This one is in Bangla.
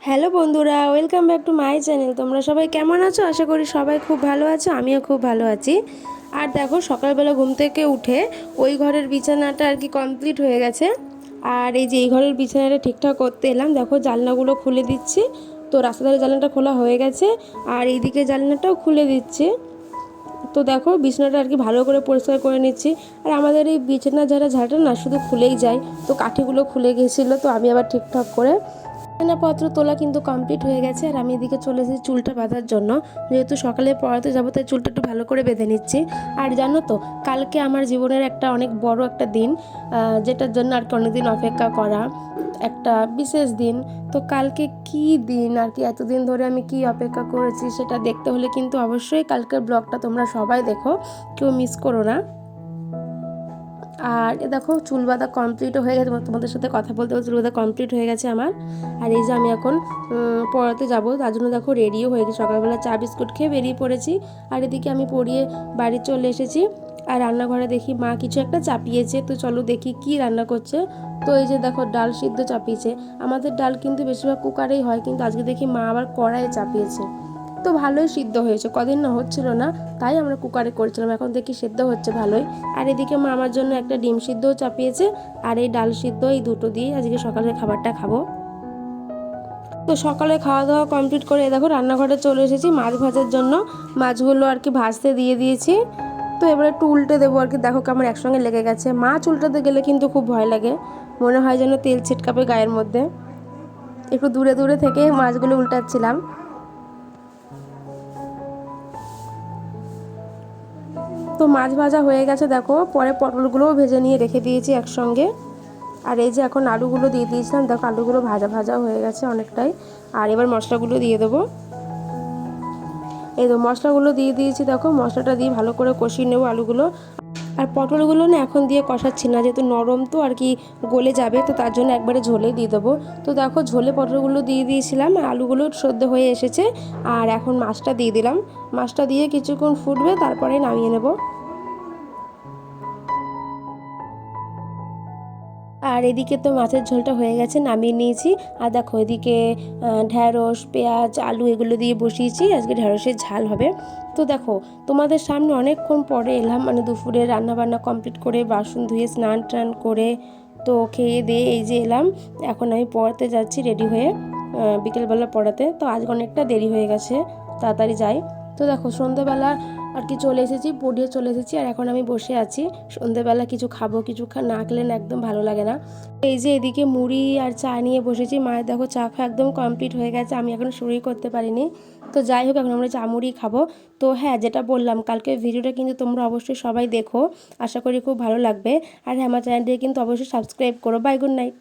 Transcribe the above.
হ্যালো বন্ধুরা, welcome back to my channel. তোমরা সবাই কেমন আছো? আশা করি সবাই খুব ভালো আছো, আমিও খুব ভালো আছি। আর দেখো, সকালবেলা ঘুম থেকে উঠে ওই ঘরের বিছানাটা আর কি কমপ্লিট হয়ে গেছে। আর এই যে এই ঘরের বিছানাটা ঠিকঠাক করতে এলাম, দেখো জানলাগুলো খুলে দিচ্ছি। তো রাস্তার জানলাটা খোলা হয়ে গেছে, আর এইদিকে জানলাটাও খুলে দিচ্ছি। তো দেখো বিছানাটা আর কি ভালো করে পরিষ্কার করে নিচ্ছি। আর আমাদের এই বিছানা ঝাড়া না শুধু খুলেই যায়, তো কাঠিগুলো খুলে গেছিলো, তো আমি আবার ঠিকঠাক করে বিছানাপত্র তোলা কিন্তু কমপ্লিট হয়ে গেছে। আর আমি এদিকে চলে এসেছি চুলটা বাঁধার জন্য, যেহেতু সকালে পড়াতে যাবো তাই চুলটা একটু ভালো করে বেঁধে নিচ্ছি। আর জানো তো, কালকে আমার জীবনের একটা অনেক বড় একটা দিন, যেটার জন্য আর কি অনেকদিন অপেক্ষা করা একটা বিশেষ দিন। তো কালকে কি দিন আর কি, এতদিন ধরে আমি কি অপেক্ষা করেছি সেটা দেখতে হলে কিন্তু অবশ্যই কালকের ব্লগটা তোমরা সবাই দেখো, কেউ মিস করো না। আর এ দেখো চুল বাঁধা কমপ্লিটও হয়ে গেছে, তোমাদের সাথে কথা বলতে বলতে চুল বাঁধা কমপ্লিট হয়ে গেছে আমার। আর এই যে আমি এখন পড়াতে যাব, তার জন্য দেখো রেডিও হয়ে গেছি, সকালবেলা চা বিস্কুট খেয়ে বেরিয়ে পড়েছি। আর এদিকে আমি পড়িয়ে বাড়ি চলে এসেছি। আর রান্নাঘরে দেখি মা কিছু একটা চাপিয়েছে, তো চলো দেখি কি রান্না করছে। তো এই যে দেখো ডাল সিদ্ধ চাপিয়েছে। আমাদের ডাল কিন্তু বেশিরভাগ কুকারেই হয়, কিন্তু আজকে দেখি মা আবার কড়াইয়ে চাপিয়েছে। তো ভালোই সিদ্ধ হয়েছে, কদিন না হচ্ছিল না, তাই আমরা কুকারে করেছিলাম, এখন দেখি সিদ্ধ হচ্ছে ভালোই। আর এদিকে মা আমার জন্য একটা ডিম সিদ্ধও চাপিয়েছে, আর এই ডাল সিদ্ধ, এই দুটো দিয়ে আজকে সকালের খাবারটা খাবো। তো সকালে খাওয়া দাওয়া কমপ্লিট করে দেখো রান্নাঘরে চলে এসেছি মাছ ভাজার জন্য। মাছগুলো আর কি ভাজতে দিয়ে দিয়েছি। তো এবার একটু উল্টে দেবো আর কি, দেখো কেমন একসঙ্গে লেগে গেছে। মাছ উল্টাতে গেলে কিন্তু খুব ভয় লাগে, মনে হয় যেন তেল ছিটকাবে গায়ের মধ্যে। একটু দূরে দূরে থেকে মাছগুলো উল্টাচ্ছিলাম। তো মাছ ভাজা হয়ে গেছে দেখো, পরে পটলগুলোও ভেজে নিয়ে রেখে দিয়েছি একসঙ্গে। আর এই যে এখন আলুগুলো দিয়ে দিয়েছিলাম, দেখো আলুগুলো ভাজা ভাজা হয়ে গেছে অনেকটাই। আর এবার মশলাগুলো দিয়ে দেবো। এই তো মশলাগুলো দিয়ে দিয়েছি, দেখো মশলাটা দিয়ে ভালো করে কষিয়ে নেবো আলুগুলো। আর পটলগুলো না এখন দিয়ে কষাচ্ছি না, যেহেতু নরম তো আর কি গলে যাবে, তো তার জন্য একবারে ঝোলে দিয়ে দেবো। তো দেখো ঝোলে পটলগুলো দিয়ে দিয়েছিলাম, আলুগুলো সেদ্ধ হয়ে এসেছে। আর এখন মাছটা দিয়ে দিলাম, মাছটা দিয়ে কিছুক্ষণ ফুটবে, তারপরে নামিয়ে নেব। আর এদিকে তো মাছের ঝোলটা হয়ে গেছে, নামিয়ে নিয়েছি। আর দেখো এদিকে ঢ্যাঁড়স, পেঁয়াজ, আলু এগুলো দিয়ে বসিয়েছি, আজকে ঢ্যাঁড়সের ঝাল হবে। তো দেখো তোমাদের সামনে অনেকক্ষণ পরে এলাম, মানে দুপুরে রান্নাবান্না কমপ্লিট করে বাসন ধুয়ে স্নান টান করে তো খেয়ে দিয়ে এই যে এলাম। এখন আমি পড়াতে যাচ্ছি রেডি হয়ে, বিকেলবেলা পড়াতে। তো আজ অনেকটা দেরি হয়ে গেছে, তাড়াতাড়ি যাই। তো দেখো সন্ধ্যেবেলা আর কি চলে এসেছি, পড়িয়ে চলে এসেছি। আর এখন আমি বসে আছি, সন্ধ্যেবেলা কিছু খাবো, কিছু না খেলে না একদম ভালো লাগে না। এই যে এদিকে মুড়ি আর চা নিয়ে বসেছি, মায়ের দেখো চা খাওয়া একদম কমপ্লিট হয়ে গেছে, আমি এখন শুরুই করতে পারিনি। তো যাই হোক, এখন আমরা চা মুড়ি খাবো। তো হ্যাঁ, যেটা বললাম কালকে ভিডিওটা কিন্তু তোমরা অবশ্যই সবাই দেখো, আশা করি খুব ভালো লাগবে। আর হ্যাঁ, আমার চ্যানেলটিকে কিন্তু অবশ্যই সাবস্ক্রাইব করো। Bye, good night.